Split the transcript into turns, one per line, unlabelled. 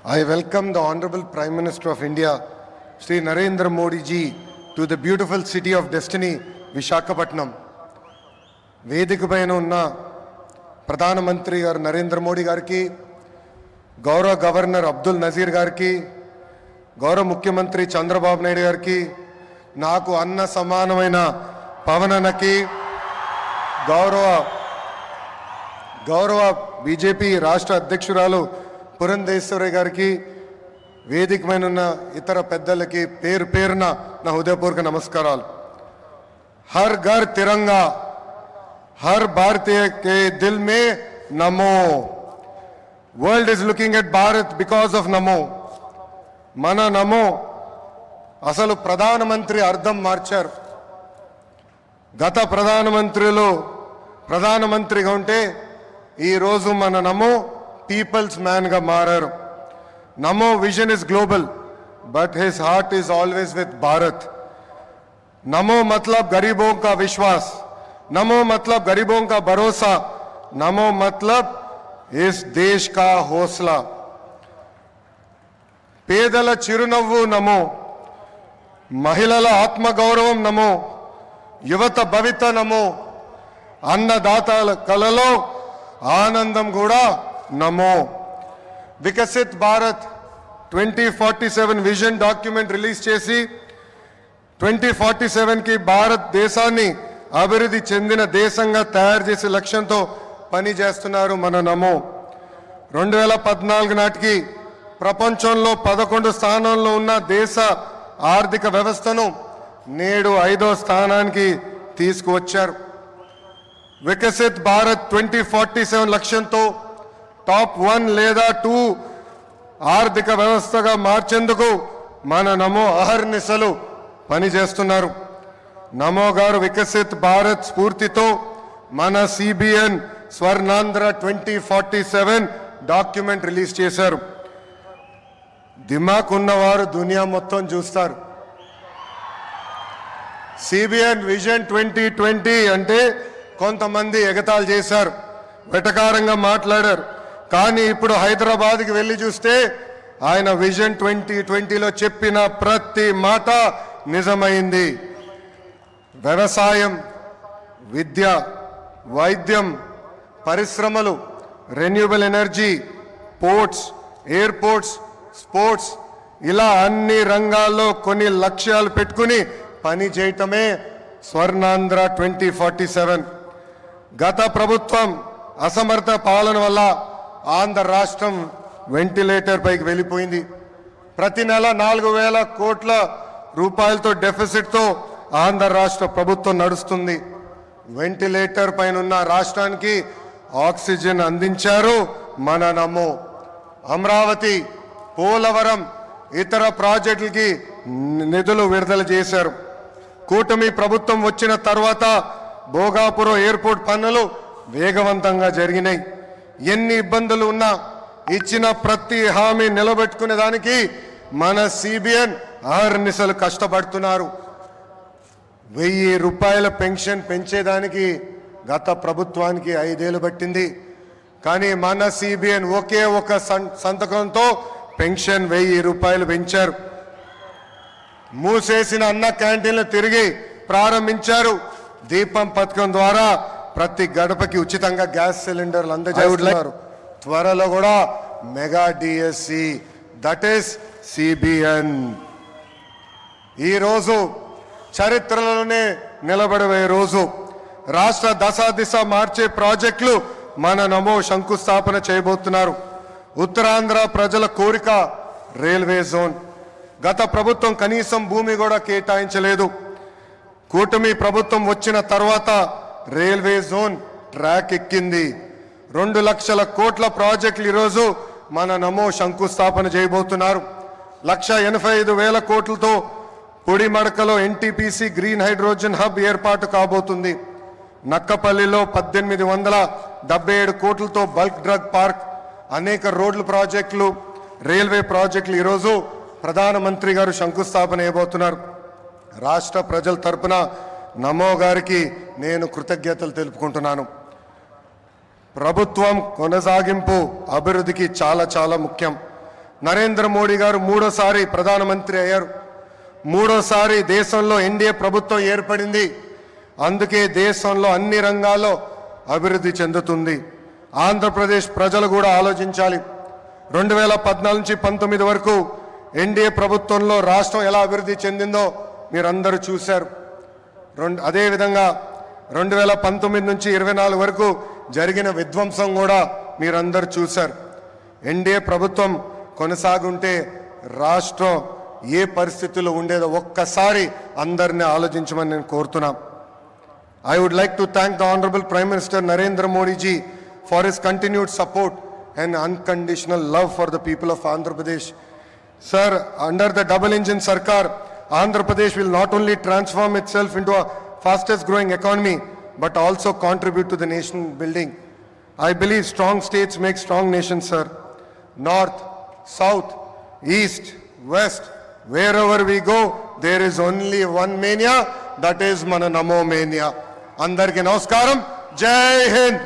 I welcome the Honorable Prime Minister of India, Shri Narendra Modi ji, to the beautiful city of destiny, Vishakhapatnam. వేదికపైన ఉన్న ప్రధానమంత్రి గారు నరేంద్ర మోడీ గారికి, గౌరవ governor Abdul Nazir గారికి, గౌరవ ముఖ్యమంత్రి చంద్రబాబు నాయుడు గారికి, నాకు అన్న సమానమైన పవనన్నకి, గౌరవ బీజేపీ రాష్ట్ర అధ్యక్షురాలు పురంధేశ్వరి గారికి, వేదికమైన ఉన్న ఇతర పెద్దలకి పేరు పేరున నా హృదయపూర్వక నమస్కారాలు. హర్ ఘర్ తిరంగా, हर भारतीय के दिल में नमो. World is looking at Bharat because of नमो. मन नमो అసలు ప్రధానమంత్రి అర్థం మార్చారు. గత ప్రధానమంత్రిగా ఉంటే ఈరోజు మన నమో పీపుల్స్ మ్యాన్గా మారారు. నమో vision is global but his heart is always with Bharat. నమో मतलब गरीबों का विश्वास, नमो मतलब गरीबों का भरोसा, नमो मतलब इस देश का हौसला. పేదల చిరునవ్వు నమో, మహిళల ఆత్మగౌరవం నమో, యువత భవిత నమో, అన్నదాతల కలలో ఆనందం కూడా నమో. Viksit Bharat 2047 vision document release చేసి 2047కి భారతదేశాన్ని అభివృద్ధి చెందిన దేశంగా తయారు చేసే లక్ష్యంతో పనిచేస్తున్నారు మన నమో. 2014 నాటికి ప్రపంచంలో 11 స్థానంలో ఉన్న దేశ ఆర్థిక వ్యవస్థను నేడు 5వ స్థానానికి తీసుకువచ్చారు. వికసిత్ భారత్ 2047 లక్ష్యంతో టాప్ 1 లేదా 2 ఆర్థిక వ్యవస్థగా మార్చేందుకు మన నమో అహర్నిశలు పనిచేస్తున్నారు. నమో గారు వికసిత్ భారత్ స్ఫూర్తితో మన సిబిఎన్ స్వర్ణాంధ్ర 2047 డాక్యుమెంట్ రిలీజ్ చేశారు. దిమాక్ ఉన్నవారు దునియా మొత్తం చూస్తారు. సిబిఎన్ విజన్ 2020 అంటే కొంతమంది ఎగతాళి చేశారు, వెటకారంగా మాట్లాడారు. కానీ ఇప్పుడు హైదరాబాద్కి వెళ్ళి చూస్తే ఆయన విజన్ 2020లో చెప్పిన ప్రతి మాట నిజమైంది. వ్యవసాయం, విద్య, వైద్యం, పరిశ్రమలు, renewable energy, ports, airports, sports, ఇలా అన్ని రంగాల్లో కొన్ని లక్ష్యాలు పెట్టుకుని పని చేయటమే స్వర్ణాంధ్ర 2047. గత ప్రభుత్వం అసమర్థ పాలన వల్ల ఆంధ్ర రాష్ట్రం వెంటిలేటర్ పైకి వెళ్ళిపోయింది. ప్రతి నెల 4,000 కోట్ల రూపాయలతో డెఫిసిట్తో ఆంధ్ర రాష్ట్ర ప్రభుత్వం నడుస్తుంది. వెంటిలేటర్ పైన ఉన్న రాష్ట్రానికి ఆక్సిజన్ అందించారు మన నమో. అమరావతి, పోలవరం, ఇతర ప్రాజెక్టులకి నిధులు విడుదల చేశారు. కూటమి ప్రభుత్వం వచ్చిన తర్వాత భోగాపురం ఎయిర్పోర్ట్ పనులు వేగవంతంగా జరిగినాయి. ఎన్ని ఇబ్బందులు ఉన్నా ఇచ్చిన ప్రతి హామీ నిలబెట్టుకునే దానికి మన సిబిఎన్ అహర్నిశలు కష్టపడుతున్నారు. 1,000 రూపాయల పెన్షన్ పెంచేదానికి గత ప్రభుత్వానికి 5 ఏళ్ళు పట్టింది. కానీ మన సిబిఎన్ ఒకే ఒక సంతకంతో పెన్షన్ 1,000 రూపాయలు పెంచారు. మూసేసిన అన్న క్యాంటీన్లు తిరిగి ప్రారంభించారు. దీపం పథకం ద్వారా ప్రతి గడపకి ఉచితంగా గ్యాస్ సిలిండర్లు అందజేస్తున్నారు. త్వరలో కూడా mega DSC, that is CBN. ఈరోజు చరిత్రలోనే నిలబడే రోజు. రాష్ట్ర దశ మార్చే ప్రాజెక్టులు మన నమో శంకుస్థాపన చేయబోతున్నారు. ఉత్తరాంధ్ర ప్రజల కోరిక రైల్వే జోన్. గత ప్రభుత్వం కనీసం భూమి కూడా కేటాయించలేదు. కూటమి ప్రభుత్వం వచ్చిన తర్వాత రైల్వే జోన్ ట్రాక్ ఎక్కింది. 2 లక్షల కోట్ల ప్రాజెక్టులు ఈరోజు మన నమో శంకుస్థాపన చేయబోతున్నారు. 1,85,000 కోట్లతో పొడిమడకలో ఎన్టీపీసీ గ్రీన్ హైడ్రోజన్ హబ్ ఏర్పాటు కాబోతుంది. నక్కపల్లిలో 1,877 కోట్లతో బల్క్ డ్రగ్ పార్క్, అనేక రోడ్ల ప్రాజెక్టులు, రైల్వే ప్రాజెక్టులు ఈరోజు ప్రధానమంత్రి గారు శంకుస్థాపన చేయబోతున్నారు. రాష్ట్ర ప్రజల తరపున నమో గారికి నేను కృతజ్ఞతలు తెలుపుకుంటున్నాను. ప్రభుత్వం కొనసాగింపు అభివృద్ధికి చాలా చాలా ముఖ్యం. నరేంద్ర మోడీ గారు మూడోసారి ప్రధానమంత్రి అయ్యారు. మూడోసారి దేశంలో ఎన్డీఏ ప్రభుత్వం ఏర్పడింది. అందుకే దేశంలో అన్ని రంగాల్లో అభివృద్ధి చెందుతుంది. ఆంధ్రప్రదేశ్ ప్రజలు కూడా ఆలోచించాలి. 2014 నుంచి 19 వరకు ఎన్డీఏ ప్రభుత్వంలో రాష్ట్రం ఎలా అభివృద్ధి చెందిందో మీరందరూ చూశారు. అదేవిధంగా 2019 నుంచి 24 వరకు జరిగిన విధ్వంసం కూడా మీరందరూ చూశారు. ఎన్డీఏ ప్రభుత్వం కొనసాగుంటే రాష్ట్రం ఏ పరిస్థితుల్లో ఉండేదో ఒక్కసారి అందరినీ ఆలోచించమని నేను కోరుతున్నా. I would like to thank the Honorable Prime Minister Narendra Modi ji for his continued support and unconditional love for the people of Andhra Pradesh. Sir, under the double engine Sarkar, Andhra Pradesh will not only transform itself into a fastest growing economy but also contribute to the nation building. I believe strong states make strong nations, sir. North, south, east, west, wherever we go, there is only one mania, that is Mana Namo Mania. Andarki Namaskaram, Jai Hind.